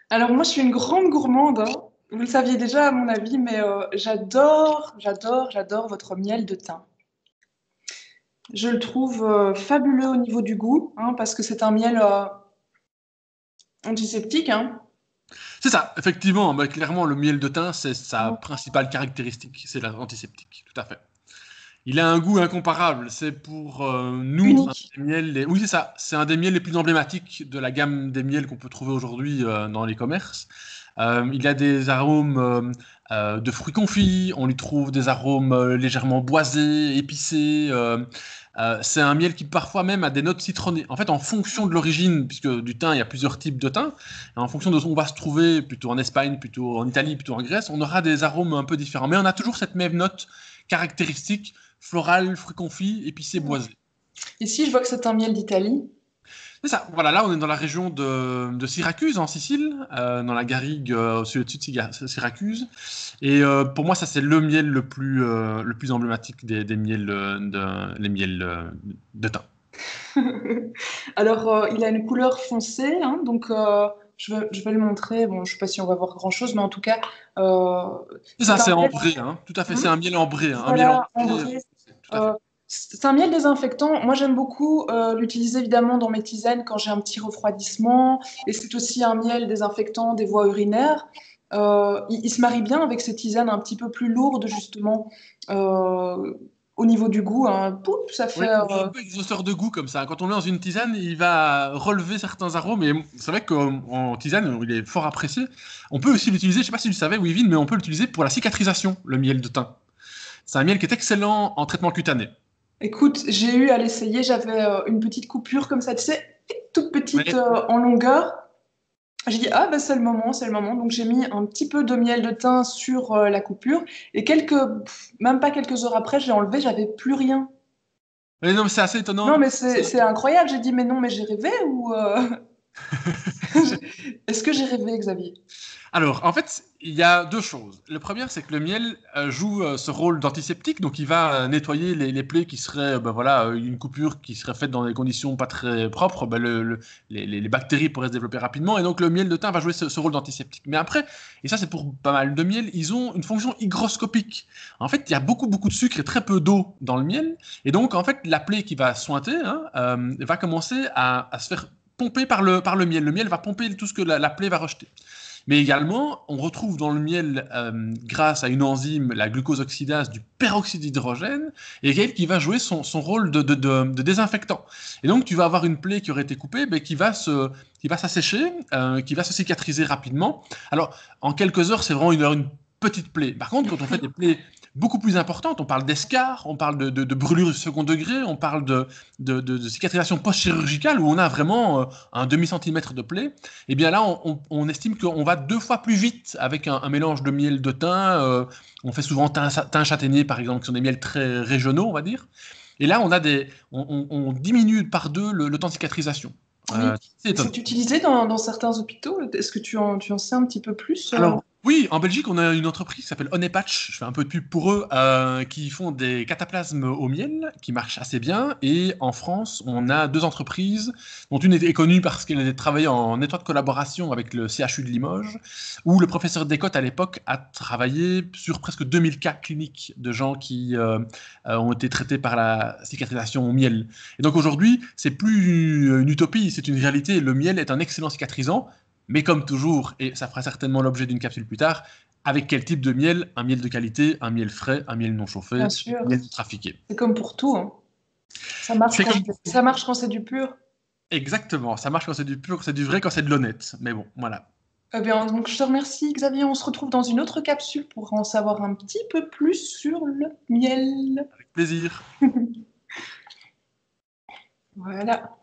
Alors moi, je suis une grande gourmande, hein. Vous le saviez déjà à mon avis, mais j'adore votre miel de thym. Je le trouve fabuleux au niveau du goût, hein, parce que c'est un miel antiseptique, hein. C'est ça, effectivement, mais clairement, le miel de thym, c'est sa principale caractéristique, c'est l'antiseptique, tout à fait. Il a un goût incomparable, c'est pour nous un Unique. des miels, oui c'est ça, c'est un des miels les plus emblématiques de la gamme des miels qu'on peut trouver aujourd'hui dans les commerces. Il a des arômes de fruits confits, on lui trouve des arômes légèrement boisés, épicés. C'est un miel qui parfois même a des notes citronnées. En fait, en fonction de l'origine, puisque du thym, il y a plusieurs types de thym, et en fonction de où on va se trouver, plutôt en Espagne, plutôt en Italie, plutôt en Grèce, on aura des arômes un peu différents. Mais on a toujours cette même note caractéristique, florale, fruits confits, épicé, boisé. Ici, je vois que c'est un miel d'Italie. C'est ça. Voilà, là, on est dans la région de Syracuse, en Sicile, dans la garrigue au sud-dessus de Syracuse. Et pour moi, ça, c'est le miel le plus emblématique des miels, les miels de thym. Alors, il a une couleur foncée, hein, donc je vais le montrer. Bon, je ne sais pas si on va voir grand-chose, mais en tout cas, euh, C'est ça, c'est un c'est miel. ambré, hein. Tout à fait, c'est Hmm. un miel ambré, hein. Un miel Voilà, en ambré, vrai. tout à Euh, fait. c'est un miel désinfectant. Moi, j'aime beaucoup l'utiliser évidemment dans mes tisanes quand j'ai un petit refroidissement. Et c'est aussi un miel désinfectant des voies urinaires. Il se marie bien avec ces tisanes un petit peu plus lourdes, justement, euh, au niveau du goût, hein. Poup, ça Oui, fait. il est un peu exhausteur de goût comme ça. Quand on le met dans une tisane, il va relever certains arômes. Et c'est vrai qu'en tisane, il est fort apprécié. On peut aussi l'utiliser, je ne sais pas si tu le savais, Wivine, mais on peut l'utiliser pour la cicatrisation, le miel de thym. C'est un miel qui est excellent en traitement cutané. Écoute, j'ai eu à l'essayer. J'avais une petite coupure comme ça, tu sais, toute petite Ouais. en longueur. J'ai dit, ah ben c'est le moment, c'est le moment. Donc j'ai mis un petit peu de miel de thym sur la coupure et même pas quelques heures après, j'ai enlevé, j'avais plus rien. Mais non, mais c'est assez Non étonnant. mais c'est incroyable. J'ai dit, mais non, mais j'ai rêvé ou est-ce que j'ai rêvé, Xavier? Alors, en fait, il y a deux choses. Le premier, c'est que le miel joue ce rôle d'antiseptique, donc il va nettoyer les plaies qui seraient, ben voilà, une coupure qui serait faite dans des conditions pas très propres, ben les bactéries pourraient se développer rapidement, et donc le miel de thym va jouer ce rôle d'antiseptique. Mais après, et ça c'est pour pas mal de miel, ils ont une fonction hygroscopique. En fait, il y a beaucoup de sucre et très peu d'eau dans le miel, et donc en fait, la plaie qui va sointer hein, va commencer à se faire pomper par le miel. Le miel va pomper tout ce que la plaie va rejeter. Mais également, on retrouve dans le miel, grâce à une enzyme, la glucose oxydase, du peroxyde d'hydrogène, et qui va jouer son rôle de désinfectant. Et donc, tu vas avoir une plaie qui aurait été coupée, mais qui va s'assécher, qui va se cicatriser rapidement. Alors, en quelques heures, c'est vraiment une petite plaie. Par contre, quand on fait des plaies beaucoup plus importantes, on parle d'escarres, on parle de brûlures du second degré, on parle de cicatrisation post-chirurgicale, où on a vraiment un demi-centimètre de plaie, et bien là, on estime qu'on va 2 fois plus vite avec un mélange de miel de thym. On fait souvent thym châtaignier, par exemple, qui sont des miels très régionaux, on va dire. Et là, on diminue par deux le temps de cicatrisation. Oui. C'est étonnant. C'est utilisé dans certains hôpitaux. Est-ce que tu en sais un petit peu plus? Alors, oui, en Belgique, on a une entreprise qui s'appelle Honeypatch, je fais un peu de pub pour eux, qui font des cataplasmes au miel, qui marchent assez bien. Et en France, on a deux entreprises, dont une est connue parce qu'elle a travaillé en étroite collaboration avec le CHU de Limoges, où le professeur Descotes, à l'époque, a travaillé sur presque 2000 cas cliniques de gens qui ont été traités par la cicatrisation au miel. Et donc aujourd'hui, c'est plus une utopie, c'est une réalité. Le miel est un excellent cicatrisant, mais comme toujours, et ça fera certainement l'objet d'une capsule plus tard, avec quel type de miel? Un miel de qualité, un miel frais, un miel non chauffé, Bien un sûr. miel trafiqué. C'est comme pour tout, hein. C'est comme Ça marche quand c'est du pur. exactement, ça marche quand c'est du pur, quand c'est du vrai, quand c'est de l'honnête. Mais bon, voilà. Eh bien, donc je te remercie, Xavier. On se retrouve dans une autre capsule pour en savoir un petit peu plus sur le miel. Avec plaisir. Voilà.